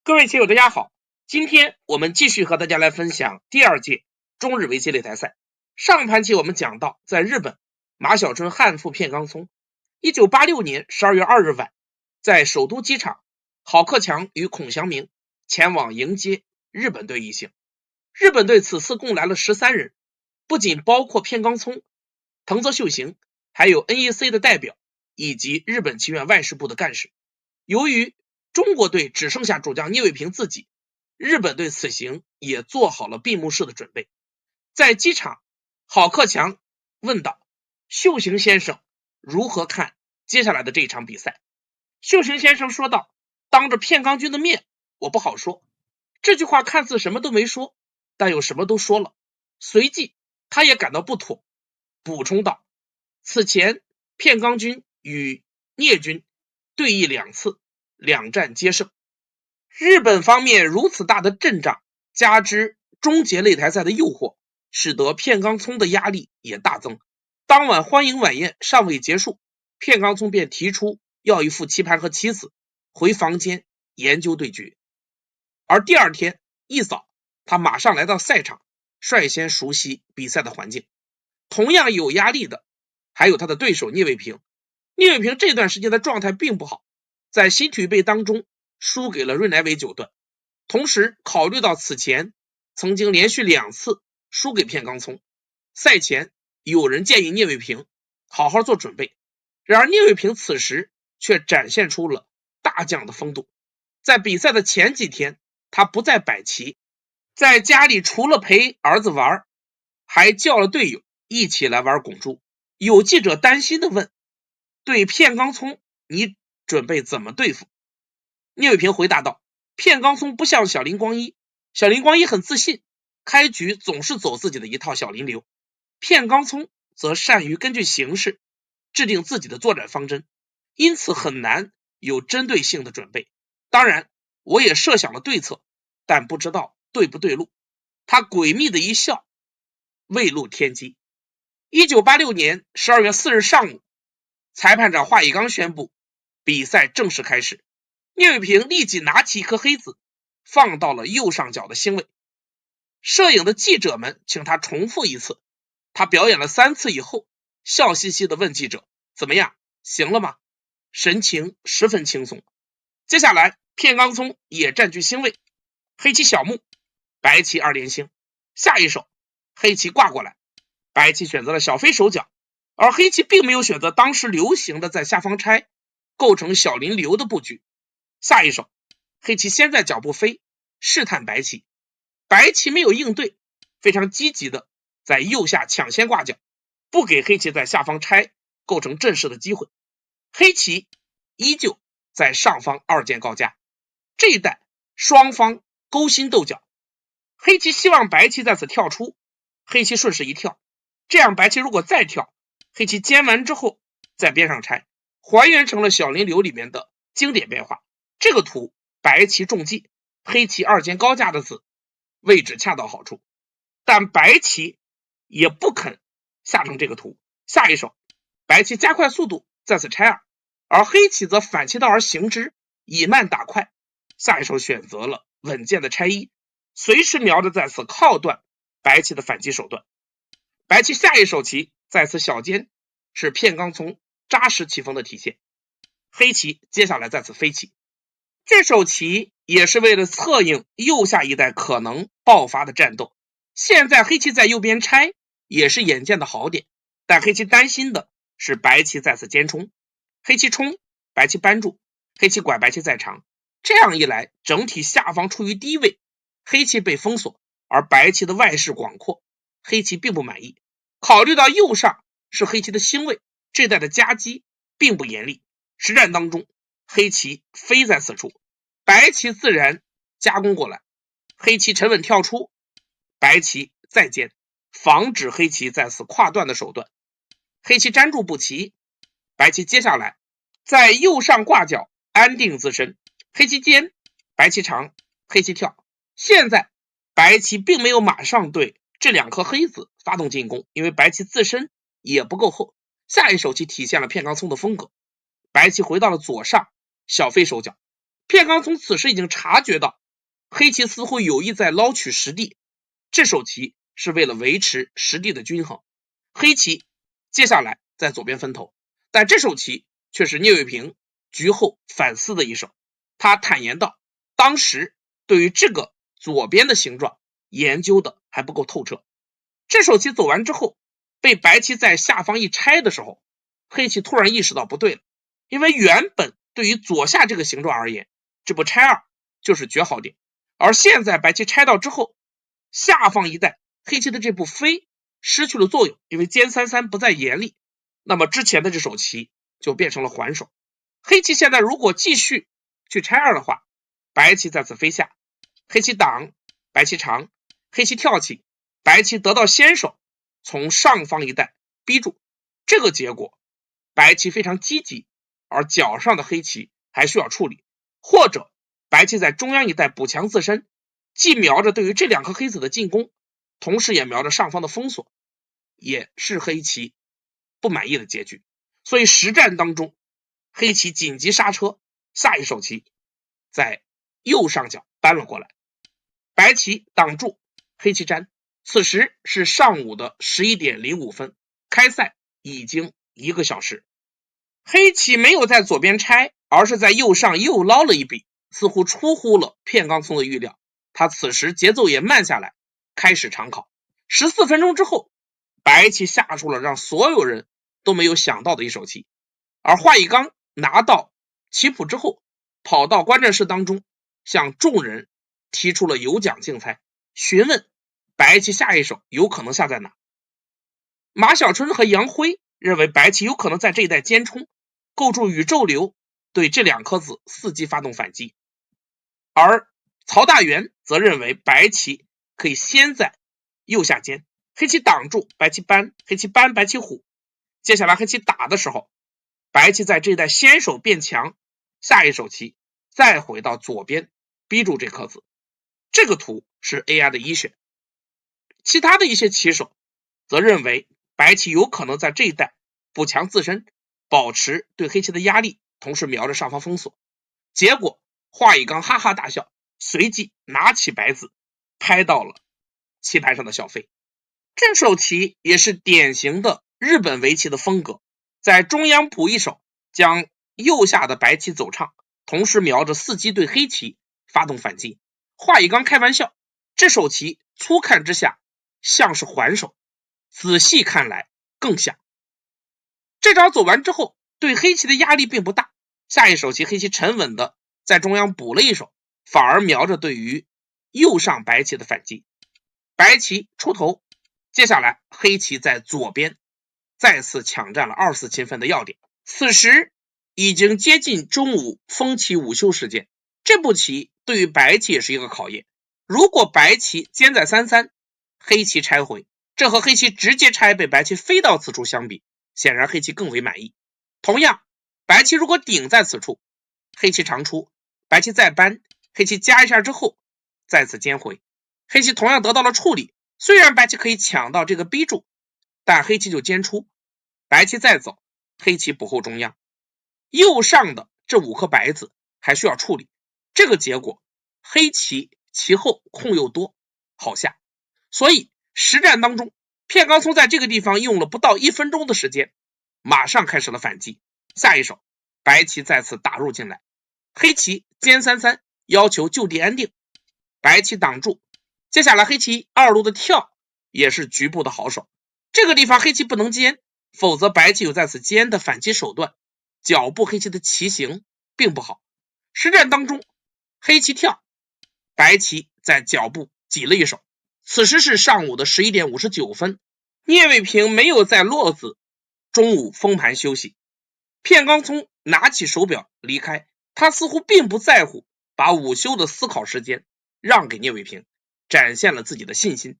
各位棋友大家好，今天我们继续和大家来分享第二届中日围棋擂台赛。上盘棋我们讲到，在日本马晓春汉负片冈聪，1986年12月2日晚，在首都机场，郝克强与孔祥明前往迎接日本队一行。日本队此次共来了13人，不仅包括片冈聪、藤泽秀行，还有 NEC 的代表以及日本棋院外事部的干事。由于中国队只剩下主将聂卫平自己，日本队此行也做好了闭幕式的准备。在机场，郝克强问道：秀行先生如何看接下来的这一场比赛？秀行先生说道：当着片冈君的面，我不好说。这句话看似什么都没说，但又什么都说了。随即他也感到不妥，补充道：此前片冈君与聂君对弈2次，2战皆胜。日本方面如此大的阵仗，加之终结擂台赛的诱惑，使得片冈聪的压力也大增。当晚欢迎晚宴尚未结束，片冈聪便提出要一副棋盘和妻子回房间研究对决。而第二天一早，他马上来到赛场，率先熟悉比赛的环境。同样有压力的还有他的对手聂卫平。聂卫平这段时间的状态并不好，在新体育杯当中输给了瑞乃伟9段，同时考虑到此前曾经连续2次输给片冈聪，赛前有人建议聂卫平好好做准备，然而聂卫平此时却展现出了大将的风度。在比赛的前几天，他不再摆棋，在家里除了陪儿子玩，还叫了队友一起来玩拱猪。有记者担心地问：对片冈聪你准备怎么对付？聂卫平回答道：片冈聪不像小林光一，小林光一很自信，开局总是走自己的一套小林流，片冈聪则善于根据形势制定自己的作战方针，因此很难有针对性的准备。当然我也设想了对策，但不知道对不对路。他诡秘的一笑，未露天机。1986年12月4日上午，裁判长华以刚宣布比赛正式开始。聂卫平立即拿起一颗黑子放到了右上角的星位，摄影的记者们请他重复一次，他表演了3次以后，笑嘻嘻地问记者：怎么样，行了吗？神情十分轻松。接下来片冈聪也占据星位，黑棋小目，白棋2连星。下一手黑棋挂过来，白棋选择了小飞手脚，而黑棋并没有选择当时流行的在下方拆构成小林流的布局。下一手黑棋先在脚步飞，试探白棋，白棋没有应对，非常积极的在右下抢先挂角，不给黑棋在下方拆构成阵势的机会。黑棋依旧在上方2箭高加，这一带双方勾心斗角，黑棋希望白棋在此跳出，黑棋顺势一跳，这样白棋如果再跳，黑棋尖完之后在边上拆，还原成了小林流里面的经典变化。这个图白棋中计，黑棋2箭高架的子位置恰到好处，但白棋也不肯下成这个图。下一手白棋加快速度在此拆2，而黑棋则反其道而行之，以慢打快。下一手选择了稳健的拆1，随时瞄着在此靠断白棋的反击手段。白棋下一手棋在此小尖，是片冈聪扎实棋风的体现。黑棋接下来在此飞棋，这手棋也是为了策应右下一带可能爆发的战斗。现在黑棋在右边拆也是眼见的好点，但黑棋担心的是白棋在此尖冲，黑棋冲，白棋扳住，黑棋拐白棋在长，这样一来整体下方处于低位，黑棋被封锁，而白棋的外势广阔，黑棋并不满意。考虑到右上是黑棋的星位，这带的夹击并不严厉，实战当中黑棋飞在此处，白棋自然加攻过来，黑棋沉稳跳出，白棋再尖，防止黑棋在此跨断的手段。黑棋粘住不棋，白棋接下来在右上挂角安定自身，黑棋尖，白棋长，黑棋跳。现在白棋并没有马上对这2颗黑子发动进攻，因为白棋自身也不够厚。下一手棋体现了片冈聪的风格，白棋回到了左上小飞手脚，片冈聪此时已经察觉到黑棋似乎有意在捞取实地，这手棋是为了维持实地的均衡。黑棋接下来在左边分头，但这手棋却是聂卫平局后反思的一手。他坦言道，当时对于这个左边的形状研究的还不够透彻。这手棋走完之后，被白棋在下方一拆的时候，黑棋突然意识到不对了，因为原本对于左下这个形状而言，这步拆二就是绝好点，而现在白棋拆到之后，下方一带黑棋的这步飞失去了作用，因为尖三三不再严厉，那么之前的这手棋就变成了还手。黑棋现在如果继续去拆二的话，白棋再次飞下，黑棋挡，白棋长，黑棋跳起，白棋得到先手，从上方一带逼住。这个结果白棋非常积极，而角上的黑棋还需要处理，或者白棋在中央一带补强自身，既瞄着对于这两颗黑子的进攻，同时也瞄着上方的封锁，也是黑棋不满意的结局。所以实战当中，黑棋紧急刹车，下一手棋在右上角搬了过来，白棋挡住，黑棋粘。此时是上午的11点05分，开赛已经1个小时。黑棋没有在左边拆，而是在右上又捞了一笔，似乎出乎了片冈聪的预料。他此时节奏也慢下来，开始长考。14分钟之后，白棋下出了让所有人都没有想到的一手棋，而华以刚拿到棋谱之后，跑到观战室当中，向众人提出了有奖竞猜，询问白棋下一手有可能下在哪。马小春和杨辉认为白棋有可能在这一带尖冲，构筑宇宙流，对这两颗子伺机发动反击。而曹大元则认为白棋可以先在右下尖，黑棋挡住，白棋搬，黑棋搬，白棋虎。接下来黑棋打的时候，白棋在这一带先手变强，下一手棋再回到左边逼住这颗子。这个图是 AI 的一选。其他的一些棋手则认为白棋有可能在这一带补强自身，保持对黑棋的压力，同时瞄着上方封锁。结果华以刚哈哈大笑，随即拿起白子拍到了棋盘上的小飞。这手棋也是典型的日本围棋的风格，在中央补一手，将右下的白棋走唱，同时瞄着伺机对黑棋发动反击。华以刚开玩笑，这手棋粗看之下像是还手，仔细看来更像。这招走完之后，对黑棋的压力并不大，下一手棋黑棋沉稳的在中央补了一手，反而瞄着对于右上白棋的反击。白棋出头，接下来黑棋在左边再次抢占了24勤分的要点。此时已经接近中午封棋午休时间，这步棋对于白棋也是一个考验。如果白棋尖在3-3，黑棋拆回，这和黑棋直接拆被白棋飞到此处相比，显然黑棋更为满意。同样，白棋如果顶在此处，黑棋长出，白棋再搬，黑棋加一下之后再次尖回，黑棋同样得到了处理。虽然白棋可以抢到这个逼住，但黑棋就尖出，白棋再走，黑棋补后中央，右上的这5颗白子还需要处理。这个结果黑棋其后空又多，好下。所以实战当中，片冈聪在这个地方用了不到1分钟的时间，马上开始了反击。下一手白棋再次打入进来，黑棋尖3-3，要求就地安定，白棋挡住。接下来黑棋2路的跳也是局部的好手，这个地方黑棋不能尖，否则白棋有在此尖的反击手段，脚步黑棋的棋形并不好。实战当中黑棋跳，白棋在脚步挤了一手。此时是上午的11点59分，聂卫平没有在洛子中午封盘休息。片冈聪拿起手表离开，他似乎并不在乎把午休的思考时间让给聂卫平，展现了自己的信心。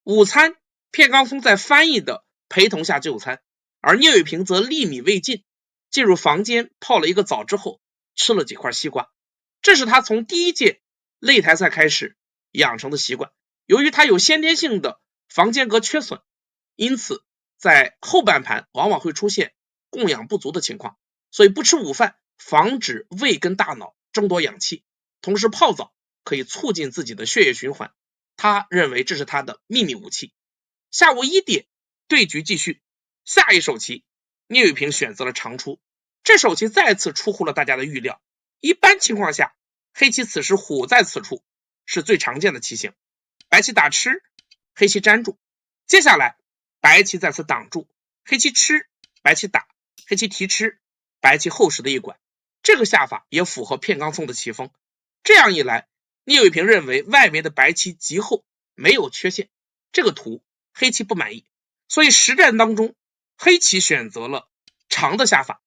午餐片冈聪在翻译的陪同下就餐，而聂卫平则粒米未进，进入房间泡了一个澡之后吃了几块西瓜。这是他从第1届擂台赛开始养成的习惯。由于他有先天性的房间隔缺损，因此在后半盘往往会出现供氧不足的情况，所以不吃午饭，防止胃跟大脑争夺氧气，同时泡澡可以促进自己的血液循环，他认为这是他的秘密武器。下午1点，对局继续，下一手棋聂卫平选择了长出，这手棋再次出乎了大家的预料。一般情况下，黑棋此时虎在此处是最常见的棋形，白棋打吃，黑棋粘住，接下来白棋在此挡住，黑棋吃，白棋打，黑棋提吃，白棋厚实的一拐，这个下法也符合片冈聪的棋风。这样一来，聂卫平认为外围的白棋极厚，没有缺陷，这个图黑棋不满意，所以实战当中黑棋选择了长的下法，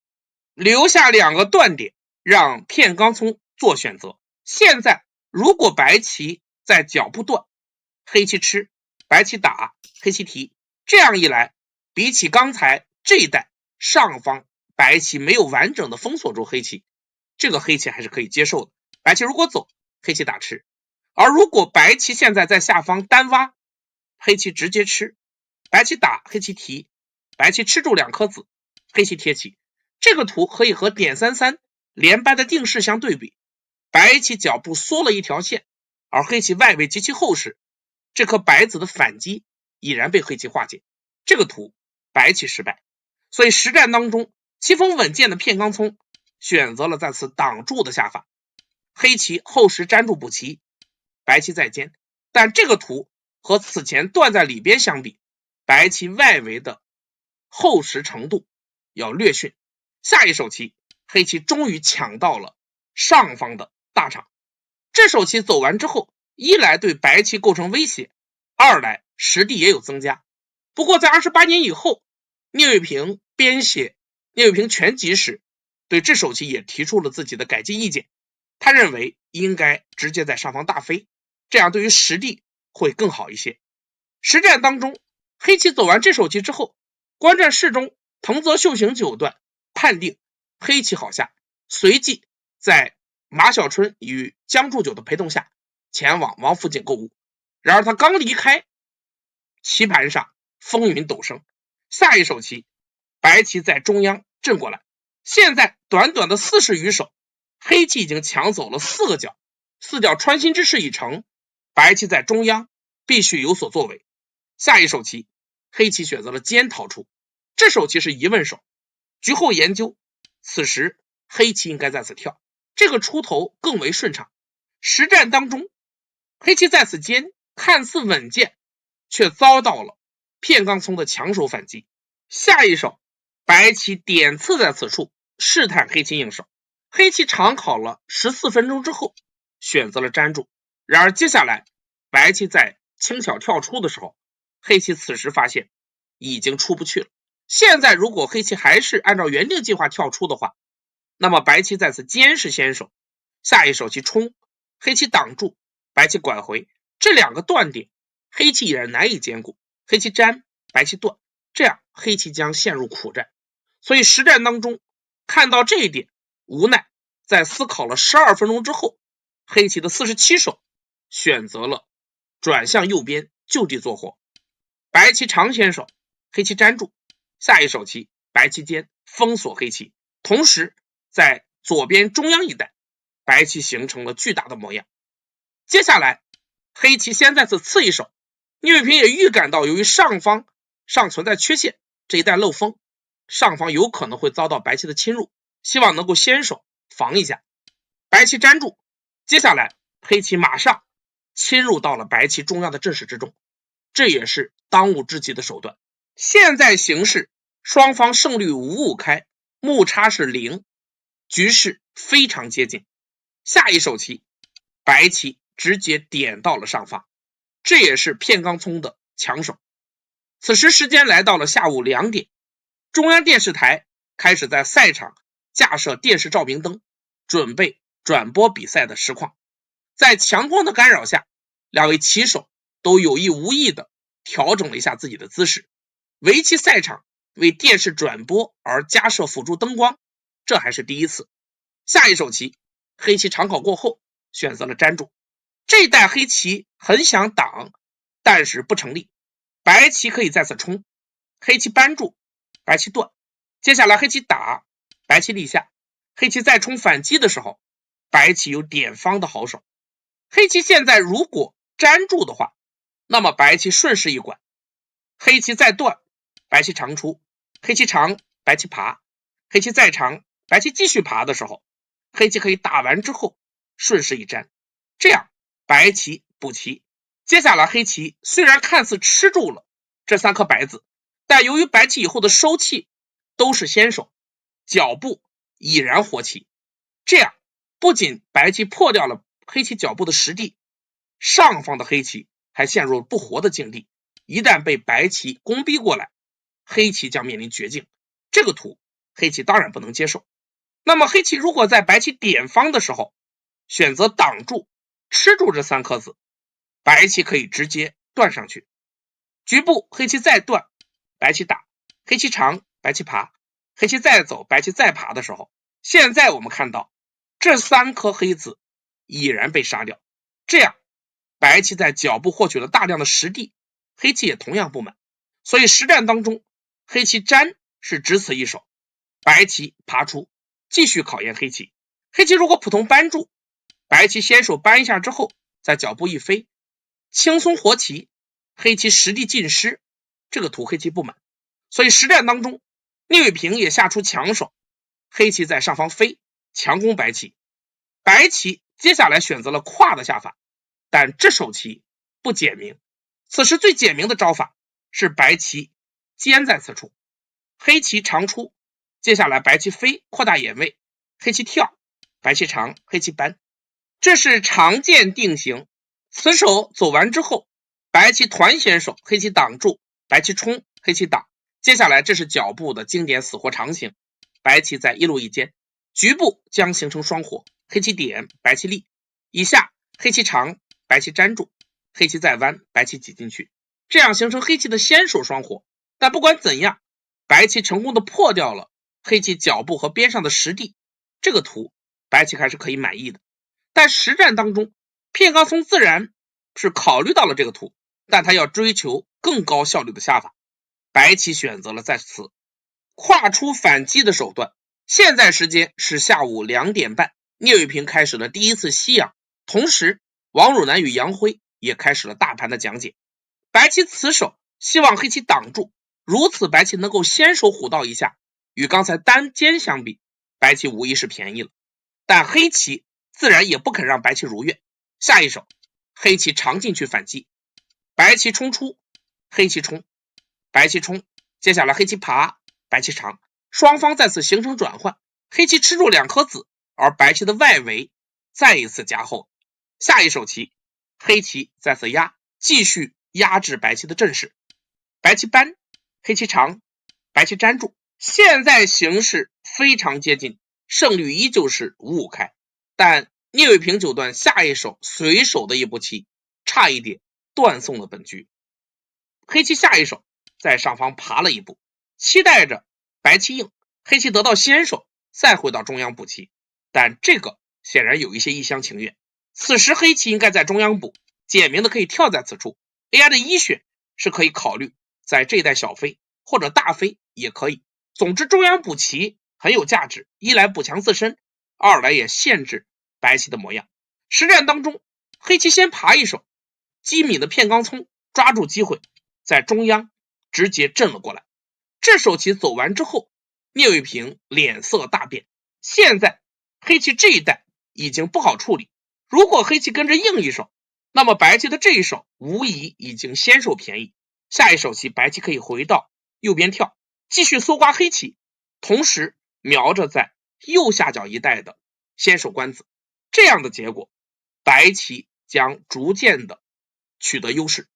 留下2个断点让片冈聪做选择。现在如果白棋在脚部断，黑棋吃，白棋打，黑棋提，这样一来，比起刚才这一带上方白棋没有完整的封锁住黑棋，这个黑棋还是可以接受的。白棋如果走，黑棋打吃，而如果白棋现在在下方单挖，黑棋直接吃，白棋打，黑棋提，白棋吃住2颗子，黑棋贴棋，这个图可以和点33连扳的定式相对比，白棋脚部缩了一条线，而黑棋外围极其厚实，这颗白子的反击已然被黑棋化解，这个图白棋失败。所以实战当中棋风稳健的片冈聪选择了在此挡住的下法，黑棋厚实粘住补棋，白棋在尖，但这个图和此前断在里边相比，白棋外围的厚实程度要略逊。下一手棋黑棋终于抢到了上方的大场，这手棋走完之后，一来对白棋构成威胁，二来实力也有增加。不过在28年以后，聂卫平编写《聂卫平全集》时，对这手棋也提出了自己的改进意见，他认为应该直接在上方大飞，这样对于实力会更好一些。实战当中，黑棋走完这手棋之后，观战室中藤泽秀行九段判定黑棋好下，随即在马小春与江铸久的陪同下前往王府井购物。然而他刚离开，棋盘上风云陡生，下一手棋白棋在中央震过来，现在短短的40余手，黑棋已经抢走了4个角，4角穿心之势已成，白棋在中央必须有所作为。下一手棋黑棋选择了尖逃出，这手棋是疑问手，局后研究，此时黑棋应该在此跳，这个出头更为顺畅。实战当中黑棋在此尖看似稳健，却遭到了片冈聪的强手反击。下一手白棋点刺在此处，试探黑棋应手，黑棋长考了14分钟之后选择了粘住。然而接下来白棋在轻巧跳出的时候，黑棋此时发现已经出不去了。现在如果黑棋还是按照原定计划跳出的话，那么白棋在此尖是先手，下一手棋冲，黑棋挡住，白棋拐回，这2个断点黑棋已然难以兼顾，黑棋粘，白棋断，这样黑棋将陷入苦战。所以实战当中看到这一点，无奈在思考了12分钟之后，黑棋的47手选择了转向右边就地做活，白棋长先手，黑棋粘住，下一手棋白棋尖封锁黑棋，同时在左边中央一带白棋形成了巨大的模样。接下来黑棋先在此刺一手，聂卫平也预感到由于上方尚存在缺陷，这一带漏风，上方有可能会遭到白棋的侵入，希望能够先手防一下。白棋粘住，接下来黑棋马上侵入到了白棋中央的阵势之中，这也是当务之急的手段。现在形势双方胜率5-5开，目差是0，局势非常接近。下一手棋白棋直接点到了上方，这也是片冈聪的强手。此时时间来到了下午2点，中央电视台开始在赛场架设电视照明灯，准备转播比赛的实况。在强光的干扰下，2位棋手都有意无意的调整了一下自己的姿势。围棋赛场为电视转播而加设辅助灯光，这还是第一次。下一手棋黑棋长考过后选择了粘住，这一带黑棋很想挡，但是不成立，白棋可以在此冲，黑棋扳住，白棋断，接下来黑棋打，白棋立下，黑棋再冲反击的时候，白棋有点方的好手。黑棋现在如果粘住的话，那么白棋顺势一管，黑棋再断，白棋长出，黑棋长，白棋爬，黑棋再长，白棋继续爬的时候，黑棋可以打完之后顺势一粘，这样白棋补棋。接下来黑棋虽然看似吃住了这3颗白子，但由于白棋以后的收气都是先手，脚步已然活棋，这样不仅白棋破掉了黑棋脚步的实地，上方的黑棋还陷入了不活的境地，一旦被白棋攻逼过来，黑棋将面临绝境，这个图黑棋当然不能接受。那么黑棋如果在白棋点方的时候选择挡住吃住这3颗子，白棋可以直接断上去，局部黑棋再断，白棋打，黑棋长，白棋爬，黑棋再走，白棋再爬的时候，现在我们看到这3颗黑子已然被杀掉，这样白棋在脚步获取了大量的实地，黑棋也同样不满，所以实战当中黑棋粘是只此一手，白棋爬出继续考验黑棋。黑棋如果普通扳住，白棋先手扳一下之后再脚步一飞，轻松活棋，黑棋实地尽失，这个图黑棋不满，所以实战当中聂卫平也下出强手，黑棋在上方飞强攻白棋，白棋接下来选择了跨的下法，但这手棋不简明，此时最简明的招法是白棋尖在此处，黑棋长出，接下来白棋飞扩大眼位，黑棋跳，白棋长，黑棋扳，这是常见定型。此手走完之后，白棋团先手，黑棋挡住，白棋冲，黑棋挡，接下来这是脚步的经典死活长形，白棋在一路一尖，局部将形成双活，黑棋点，白棋立，以下黑棋长，白棋粘住，黑棋再弯，白棋挤进去，这样形成黑棋的先手双活。但不管怎样，白棋成功的破掉了黑棋脚步和边上的实地，这个图白棋还是可以满意的。但实战当中，片冈松自然是考虑到了这个图，但他要追求更高效率的下法，白棋选择了在此跨出反击的手段。现在时间是下午2点半，聂卫平开始了第一次西洋，同时王汝南与杨辉也开始了大盘的讲解。白棋此手希望黑棋挡住，如此白棋能够先手虎到一下，与刚才单尖相比，白棋无疑是便宜了，但黑棋自然也不肯让白棋如愿。下一手黑棋长进去反击，白棋冲出，黑棋冲，白棋冲，接下来黑棋爬，白棋长，双方再次形成转换，黑棋吃住2颗子，而白棋的外围再一次加厚。下一手棋黑棋再次压，继续压制白棋的阵势，白棋扳，黑棋长，白棋粘住，现在形势非常接近，胜率依旧是5-5开，但聂卫平九段下一手随手的一步棋差一点断送了本局。黑棋下一手在上方爬了一步，期待着白棋应，黑棋得到先手再回到中央补棋，但这个显然有一些一厢情愿。此时黑棋应该在中央补，简明的可以跳在此处， AI 的一选是可以考虑在这一带小飞或者大飞也可以，总之中央补棋很有价值，一来补强自身，二来也限制白棋的模样。实战当中黑棋先爬一手，机敏的片冈聪抓住机会在中央直接震了过来，这手棋走完之后，聂卫平脸色大变，现在黑棋这一带已经不好处理，如果黑棋跟着应一手，那么白棋的这一手无疑已经先手便宜，下一手棋白棋可以回到右边跳，继续搜刮黑棋，同时瞄着在右下角一带的先手官子，这样的结果白棋将逐渐的取得优势。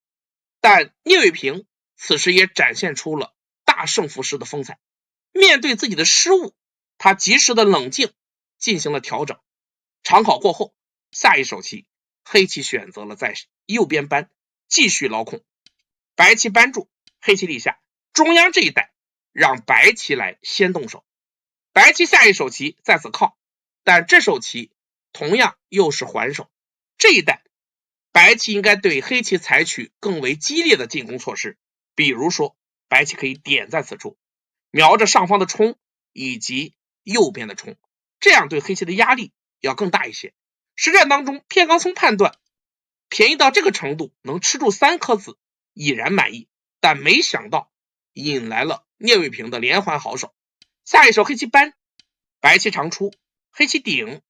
但聂卫平此时也展现出了大胜负师的风采，面对自己的失误，他及时的冷静进行了调整。长考过后，下一手棋黑棋选择了在右边扳，继续捞空，白棋扳住，黑棋立下，中央这一带让白棋来先动手，白棋下一手棋在此靠，但这手棋同样又是还手，这一带白棋应该对黑棋采取更为激烈的进攻措施，比如说白棋可以点在此处，瞄着上方的冲以及右边的冲，这样对黑棋的压力要更大一些。实战当中，片冈松判断便宜到这个程度，能吃住3颗子，已然满意，但没想到引来了聂卫平的连环好手。下一手黑棋扳，白棋长出，黑棋顶，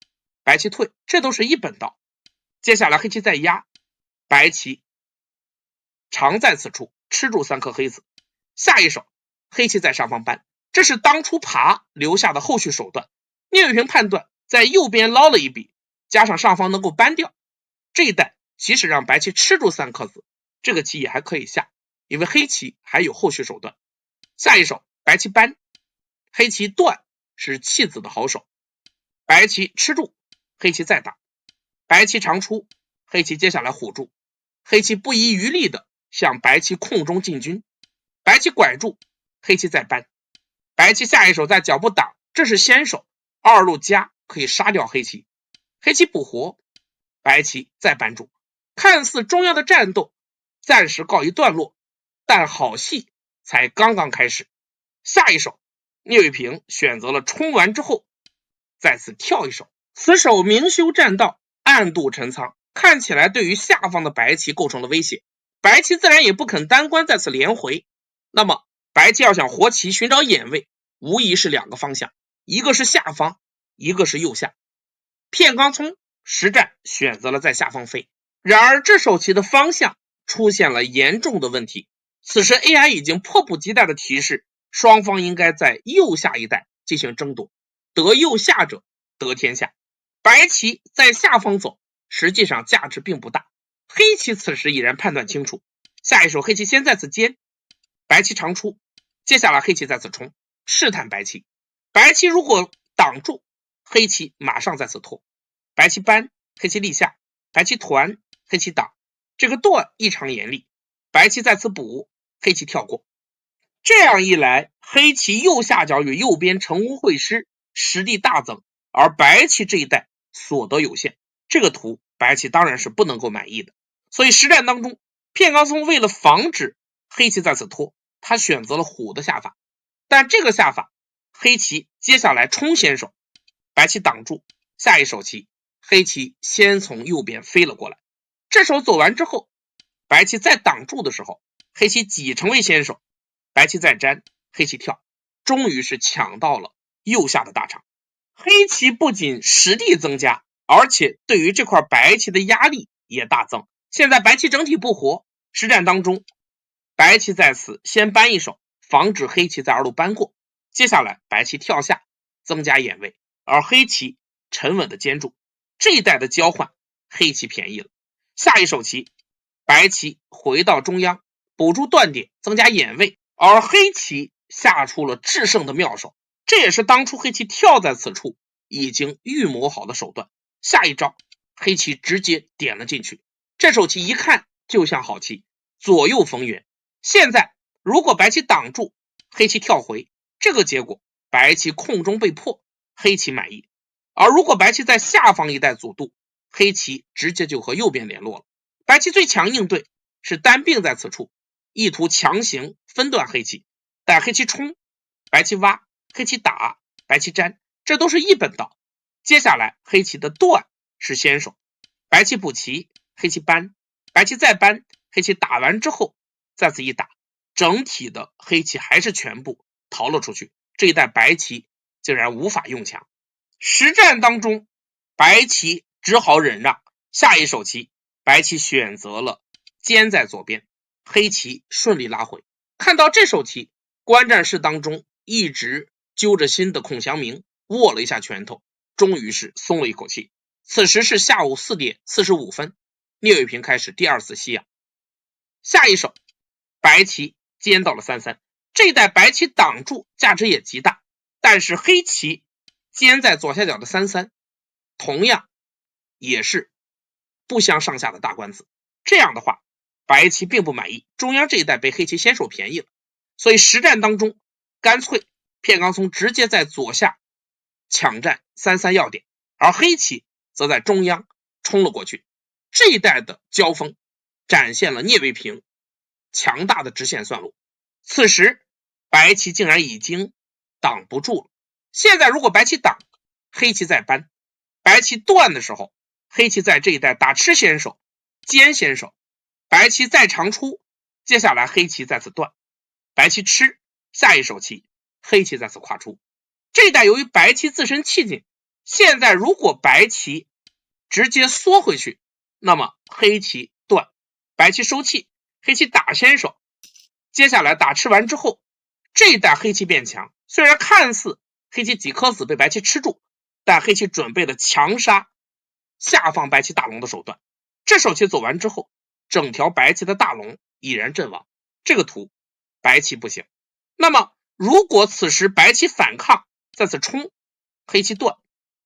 白棋退，这都是一本道。接下来黑棋再压，白棋长在此处，吃住3颗黑子。下一手黑棋在上方扳，这是当初爬留下的后续手段。聂卫平判断在右边捞了一笔，加上上方能够扳掉，这一带即使让白棋吃住3颗子，这个棋也还可以下，因为黑棋还有后续手段。下一手白棋扳，黑棋断是弃子的好手，白棋吃住，黑棋再打，白棋长出，黑棋接下来虎住，黑棋不遗余力的向白棋空中进军，白棋拐住，黑棋再扳，白棋下一手在脚步挡，这是先手，二路夹可以杀掉黑棋，黑棋补活，白棋再扳住，看似中央的战斗暂时告一段落，但好戏才刚刚开始。下一手聂卫平选择了冲完之后再次跳一手，此手明修栈道，暗度陈仓，看起来对于下方的白棋构成了威胁，白棋自然也不肯单关再次连回。那么白棋要想活棋寻找眼位，无疑是2个方向，一个是下方，一个是右下。片冈聪实战选择了在下方飞，然而这手棋的方向出现了严重的问题，此时 AI 已经迫不及待的提示双方应该在右下一带进行争夺，得右下者得天下。白棋在下方走实际上价值并不大，黑棋此时已然判断清楚，下一手黑棋先在此尖，白棋长出，接下来黑棋在此冲，试探白棋，白棋如果挡住，黑棋马上在此拖，白棋扳，黑棋立下，白棋团，黑棋挡，这个断异常严厉，白棋在此补，黑棋跳过，这样一来，黑棋右下角与右边成屋会师，实力大增，而白棋这一带所得有限，这个图白棋当然是不能够满意的。所以实战当中，片冈松为了防止黑棋在此拖，他选择了虎的下法，但这个下法黑棋接下来冲先手，白棋挡住，下一手棋黑棋先从右边飞了过来，这手走完之后，白棋再挡住的时候，黑棋挤成为先手，白棋再粘，黑棋跳，终于是抢到了右下的大场。黑棋不仅实力增加，而且对于这块白棋的压力也大增。现在白棋整体不活，实战当中白棋在此先扳一手，防止黑棋在二路扳过，接下来白棋跳下增加眼位，而黑棋沉稳的坚住，这一带的交换黑棋便宜了。下一手棋白棋回到中央补住断点增加眼位，而黑棋下出了制胜的妙手，这也是当初黑棋跳在此处已经预谋好的手段。下一招黑棋直接点了进去，这手棋一看就像好棋，左右逢源。现在如果白棋挡住，黑棋跳回，这个结果白棋空中被破，黑棋满意，而如果白棋在下方一带阻渡，黑棋直接就和右边联络了。白棋最强应对是单并在此处，意图强行分断黑棋，但黑棋冲，白棋挖，黑棋打，白棋粘，这都是一本道。接下来黑棋的断是先手，白棋补棋，黑棋扳，白棋再扳，黑棋打完之后再次一打，整体的黑棋还是全部逃了出去，这一带白棋竟然无法用强。实战当中白棋只好忍让，下一手棋白棋选择了尖在左边，黑棋顺利拉回。看到这手棋，观战室当中一直揪着心的孔祥明握了一下拳头，终于是松了一口气。此时是下午4点45分，聂卫平开始第2次西洋。下一手白棋尖到了3-3，这一带白棋挡住价值也极大，但是黑棋尖在左下角的3-3同样也是不相上下的大官子，这样的话白棋并不满意，中央这一带被黑棋先手便宜了，所以实战当中干脆片冈松直接在左下抢占3-3要点，而黑棋则在中央冲了过去，这一带的交锋展现了聂卫平强大的直线算路。此时白棋竟然已经挡不住了，现在如果白棋挡，黑棋再扳，白棋断的时候，黑棋在这一带打吃先手，尖先手，白棋再长出，接下来黑棋再次断，白棋吃，下一手棋黑棋再次跨出。这一带由于白棋自身气紧，现在如果白棋直接缩回去，那么黑棋断，白棋收气，黑棋打先手，接下来打吃完之后，这一带黑棋变强，虽然看似黑棋几颗子被白棋吃住，但黑棋准备了强杀下方白棋大龙的手段。这手棋走完之后，整条白棋的大龙已然阵亡，这个图白棋不行。那么如果此时白棋反抗，再次冲，黑棋断，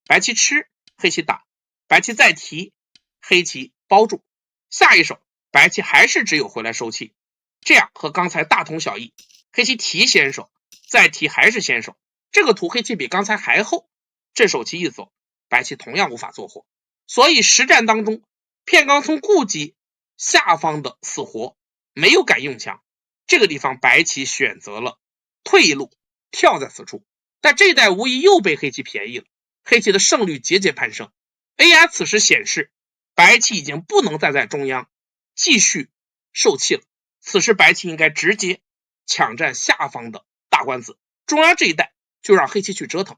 白棋吃，黑棋打，白棋再提，黑棋包住，下一手白棋还是只有回来收气，这样和刚才大同小异，黑棋提先手，再提还是先手，这个图黑棋比刚才还厚，这手棋一走，白棋同样无法做活。所以实战当中，片冈聪顾及下方的死活，没有敢用强，这个地方白棋选择了退一路，跳在此处，但这一带无疑又被黑棋便宜了，黑棋的胜率节节攀升。 AI 此时显示白棋已经不能再在中央继续受气了，此时白棋应该直接抢占下方的大官子，中央这一带就让黑棋去折腾。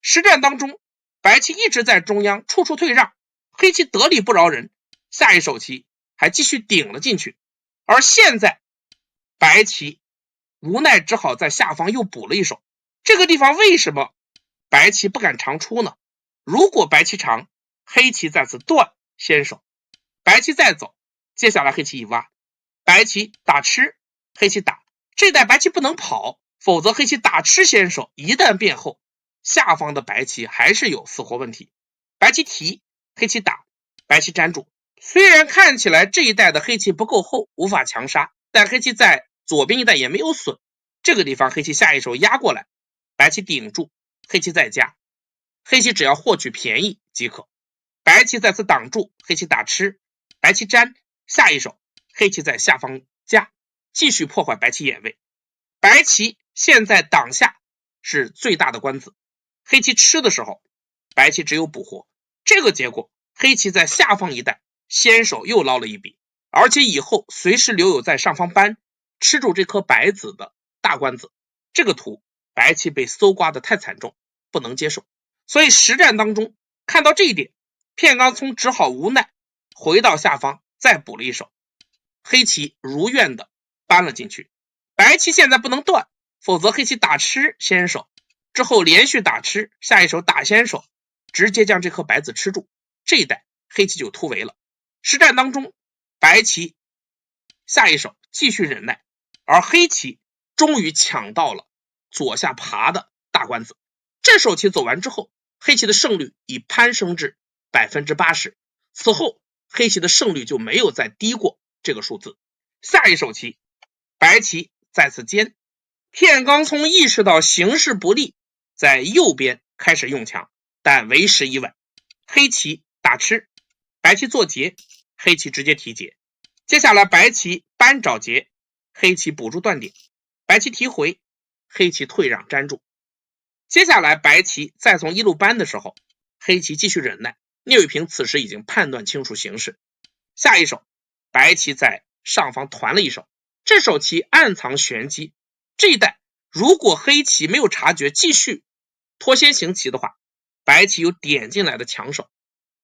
实战当中白棋一直在中央处处退让，黑棋得理不饶人，下一手棋还继续顶了进去，而现在白棋无奈只好在下方又补了一手。这个地方为什么白棋不敢长出呢？如果白棋长，黑棋再次断先手，白棋再走，接下来黑棋一挖，白棋打吃，黑棋打，这带白棋不能跑，否则黑棋打吃先手一旦变厚，下方的白棋还是有死活问题。白棋提，黑棋打，白棋粘住，虽然看起来这一带的黑棋不够厚，无法强杀，但黑棋在左边一带也没有损，这个地方黑棋下一手压过来，白棋顶住，黑棋再加，黑棋只要获取便宜即可，白棋再次挡住，黑棋打吃，白棋粘，下一手黑棋在下方加，继续破坏白棋眼位。白棋现在挡下是最大的官子，黑棋吃的时候白棋只有补活，这个结果黑棋在下方一带先手又捞了一笔，而且以后随时留有在上方搬吃住这颗白子的大官子，这个图白棋被搜刮的太惨重，不能接受。所以实战当中看到这一点，片冈聪只好无奈回到下方再补了一手，黑棋如愿的搬了进去。白棋现在不能断，否则黑棋打吃先手之后连续打吃，下一手打先手，直接将这颗白子吃住，这一带黑棋就突围了。实战当中白棋下一手继续忍耐，而黑棋终于抢到了左下爬的大官子，这手棋走完之后，黑棋的胜率已攀升至 80%， 此后黑棋的胜率就没有再低过这个数字。下一手棋白棋再次尖，片冈聪意识到形势不利，在右边开始用强，但为时已晚，黑棋打吃，白棋做劫，黑棋直接提劫，接下来白棋搬找劫，黑棋补住断点，白棋提回，黑棋退让粘住，接下来白棋再从一路搬的时候，黑棋继续忍耐，聂卫平此时已经判断清楚形势，下一手白棋在上方团了一手，这手棋暗藏玄机，这一带如果黑棋没有察觉继续脱先行棋的话，白棋有点进来的强手。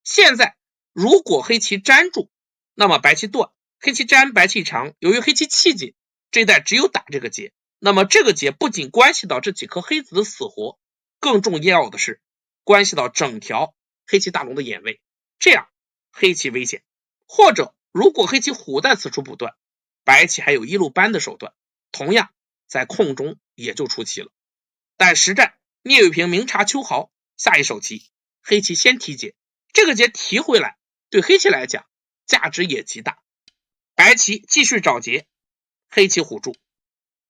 现在如果黑棋粘住，那么白棋断，黑棋粘，白棋长，由于黑棋气紧，这一带只有打这个劫，那么这个劫不仅关系到这几颗黑子的死活，更重要的是关系到整条黑棋大龙的眼位，这样黑棋危险。或者如果黑棋虎在此处补断，白棋还有一路搬的手段，同样在空中也就出棋了。但实战聂卫平明察秋毫，下一手棋黑棋先提劫，这个劫提回来对黑棋来讲价值也极大，白棋继续找劫，黑棋虎住，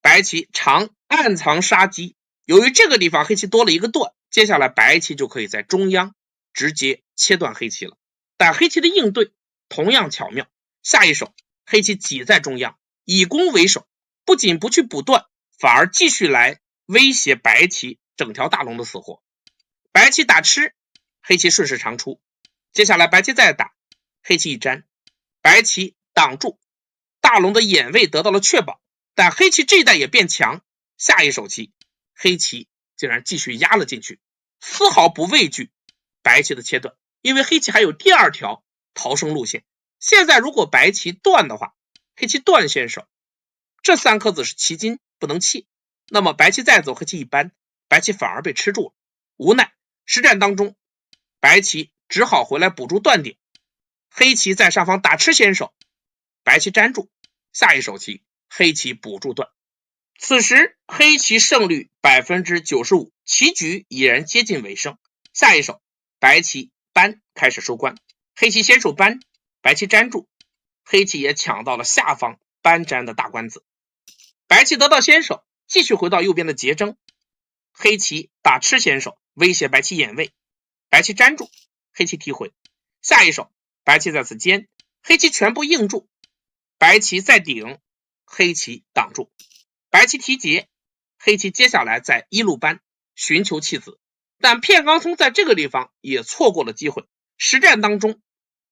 白棋长暗藏杀机，由于这个地方黑棋多了一个断，接下来白棋就可以在中央直接切断黑棋了。但黑棋的应对同样巧妙，下一手黑棋挤在中央，以攻为守，不仅不去补断，反而继续来威胁白棋整条大龙的死活。白棋打吃，黑棋顺势长出。接下来白棋再打，黑棋一粘，白棋挡住，大龙的眼位得到了确保，但黑棋这一带也变强。下一手棋，黑棋竟然继续压了进去，丝毫不畏惧白棋的切断，因为黑棋还有第二条逃生路线。现在如果白棋断的话，黑棋断先手，这3颗子是棋筋，不能弃，那么白棋再走，黑棋一扳，白棋反而被吃住了。无奈实战当中，白棋只好回来补助断点，黑棋在上方打吃先手，白棋粘住，下一手棋黑棋补助断。此时黑棋胜率 95%， 棋局已然接近尾声。下一手白棋扳开始收官，黑棋先手扳，白棋粘住，黑棋也抢到了下方扳粘的大官子。白棋得到先手，继续回到右边的结争，黑棋打吃先手，威胁白棋眼位，白棋粘住，黑棋提回。下一手白棋再次尖，黑棋全部硬住，白棋再顶，黑棋挡住，白棋提劫，黑棋接下来在一路扳寻求弃子，但片冈聪在这个地方也错过了机会。实战当中，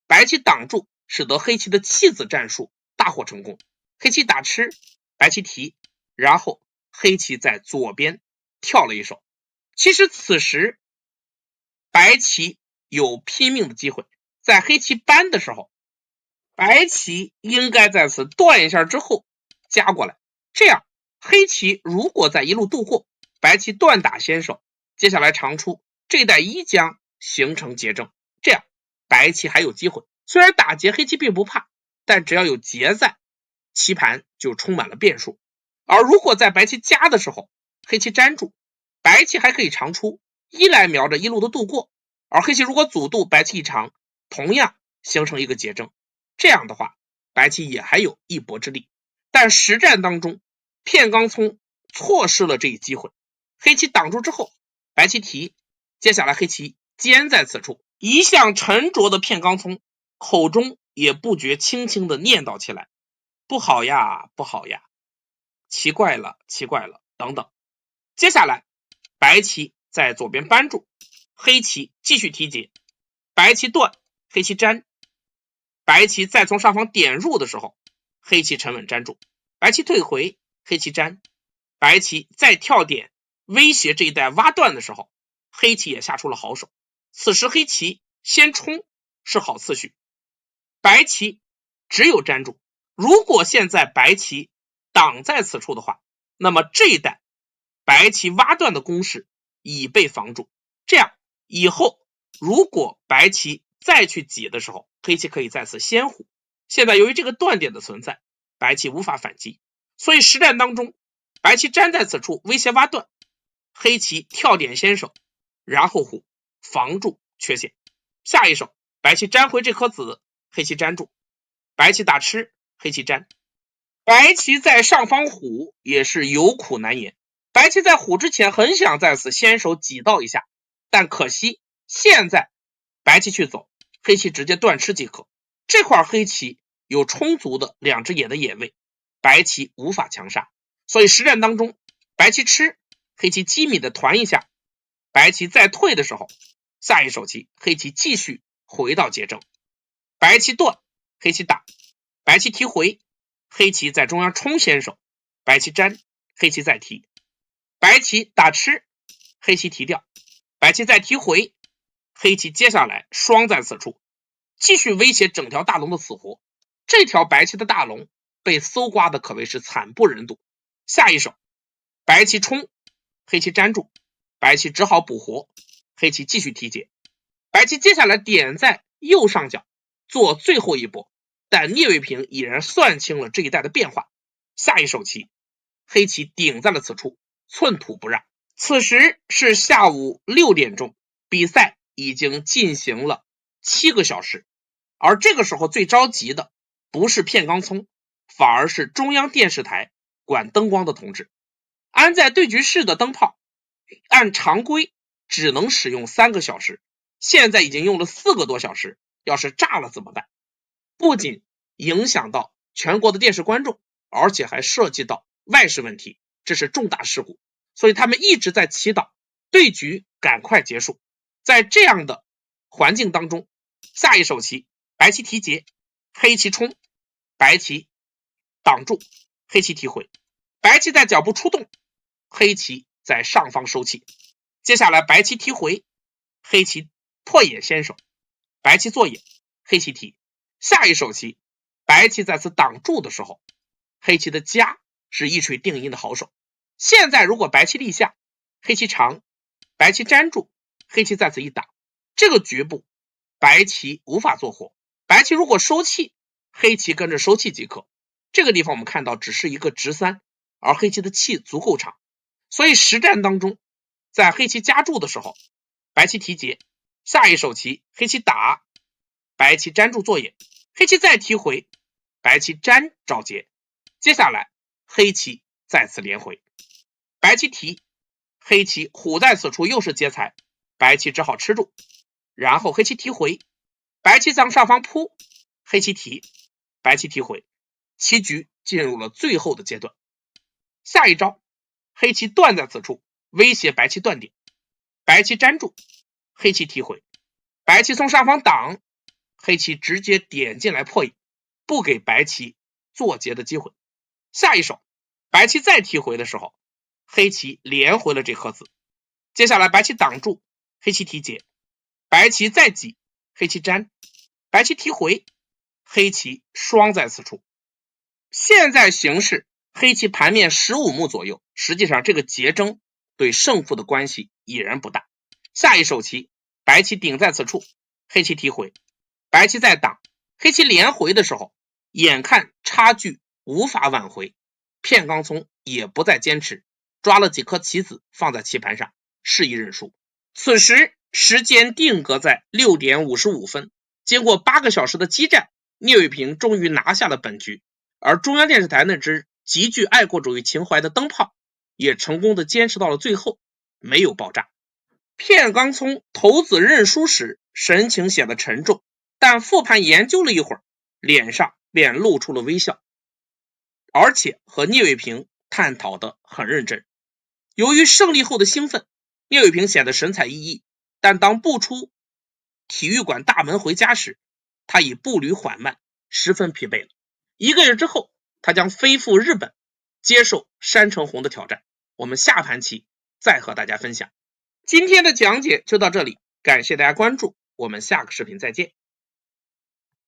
白棋挡住，使得黑棋的弃子战术大获成功。黑棋打吃，白棋提，然后黑棋在左边跳了一手。其实此时白棋有拼命的机会，在黑棋扳的时候，白棋应该在此断一下之后加过来，这样黑棋如果在一路度过，白棋断打先手，接下来长出，这一带一将形成结争，这样白棋还有机会。虽然打劫黑棋并不怕，但只要有劫在，棋盘就充满了变数。而如果在白棋加的时候，黑棋粘住，白棋还可以长出，一来瞄着一路的度过，而黑棋如果阻渡，白棋一长，同样形成一个结争，这样的话白棋也还有一搏之力。但实战当中，片冈聪错失了这一机会，黑棋挡住之后，白棋提，接下来黑棋尖在此处，一向沉着的片冈聪口中也不觉轻轻的念叨起来，不好呀，不好呀，奇怪了，奇怪了，等等。接下来白棋在左边扳住，黑棋继续提劫，白棋断，黑棋粘，白棋再从上方点入的时候，黑棋沉稳粘住，白棋退回，黑棋粘，白棋再跳点威胁这一带挖断的时候，黑棋也下出了好手。此时黑棋先冲是好次序，白棋只有粘住，如果现在白棋挡在此处的话，那么这一带白棋挖断的攻势已被防住，这样以后如果白棋再去挤的时候，黑棋可以在此先护。现在由于这个断点的存在，白棋无法反击，所以实战当中白棋粘在此处威胁挖断，黑棋跳点先手，然后护，防住缺陷。下一手白棋粘回这颗子，黑棋粘住，白棋打吃，黑棋粘，白棋在上方虎也是有苦难言。白棋在虎之前很想在此先手挤到一下，但可惜现在白棋去走，黑棋直接断吃即可。这块黑棋有充足的两只眼的眼位，白棋无法强杀，所以实战当中白棋吃，黑棋机敏的团一下，白棋再退的时候，下一手棋黑棋继续回到结争，白棋断，黑棋打，白棋提回，黑棋在中央冲先手，白棋粘，黑棋再提，白棋打吃，黑棋提掉，白棋再提回，黑棋接下来双在此处，继续威胁整条大龙的死活。这条白棋的大龙被搜刮的可谓是惨不忍睹。下一手白棋冲，黑棋粘住，白棋只好补活，黑棋继续提劫，白棋接下来点在右上角做最后一搏，但聂卫平已然算清了这一带的变化。下一手棋黑棋顶在了此处，寸土不让。此时是下午6点钟，比赛已经进行了7个小时，而这个时候最着急的不是片冈聪，反而是中央电视台管灯光的同志。安在对局室的灯泡按常规只能使用3个小时，现在已经用了4个多小时，要是炸了怎么办？不仅影响到全国的电视观众，而且还涉及到外事问题，这是重大事故。所以他们一直在祈祷对局赶快结束。在这样的环境当中，下一手棋白棋提劫，黑棋冲，白棋挡住，黑棋提回，白棋在脚步出动，黑棋在上方收气。接下来白棋提回，黑棋破眼先手，白棋做眼，黑棋提。下一手棋白棋在此挡住的时候，黑棋的家是一锤定音的好手。现在如果白棋立下，黑棋长，白棋粘住，黑棋在此一挡，这个局部白棋无法做活。白棋如果收气，黑棋跟着收气即可。这个地方我们看到只是一个直三，而黑棋的气足够长，所以实战当中，在黑棋夹住的时候，白棋提劫，下一手棋黑棋打，白棋粘住做眼，黑棋再提回，白棋粘找劫，接下来黑棋再次连回，白棋提，黑棋虎在此处又是劫财，白棋只好吃住，然后黑棋提回，白棋向上方扑，黑棋提，白棋提回，棋局进入了最后的阶段。下一招黑棋断在此处，威胁白棋断点，白棋粘住，黑棋提回，白棋从上方挡，黑棋直接点进来破野，不给白棋做劫的机会。下一手白棋再提回的时候，黑棋连回了这颗子，接下来白棋挡住，黑棋提劫，白棋再挤，黑棋粘，白棋提回，黑棋双在此处。现在形势黑棋盘面15目左右，实际上这个劫争对胜负的关系已然不大。下一手棋白棋顶在此处，黑棋提回，白棋再挡，黑棋连回的时候，眼看差距无法挽回，片冈聪也不再坚持，抓了几颗棋子放在棋盘上，示意认输。此时时间定格在6点55分，经过8个小时的激战，聂卫平终于拿下了本局，而中央电视台那只极具爱国主义情怀的灯泡也成功的坚持到了最后，没有爆炸。片冈聪投子认输时神情显得沉重，但复盘研究了一会儿，脸上便露出了微笑，而且和聂卫平探讨得很认真。由于胜利后的兴奋，聂卫平显得神采奕奕，但当步出体育馆大门回家时，他已步履缓慢，十分疲惫了。1个月之后，他将飞赴日本，接受山城红的挑战。我们下盘棋再和大家分享。今天的讲解就到这里，感谢大家关注，我们下个视频再见。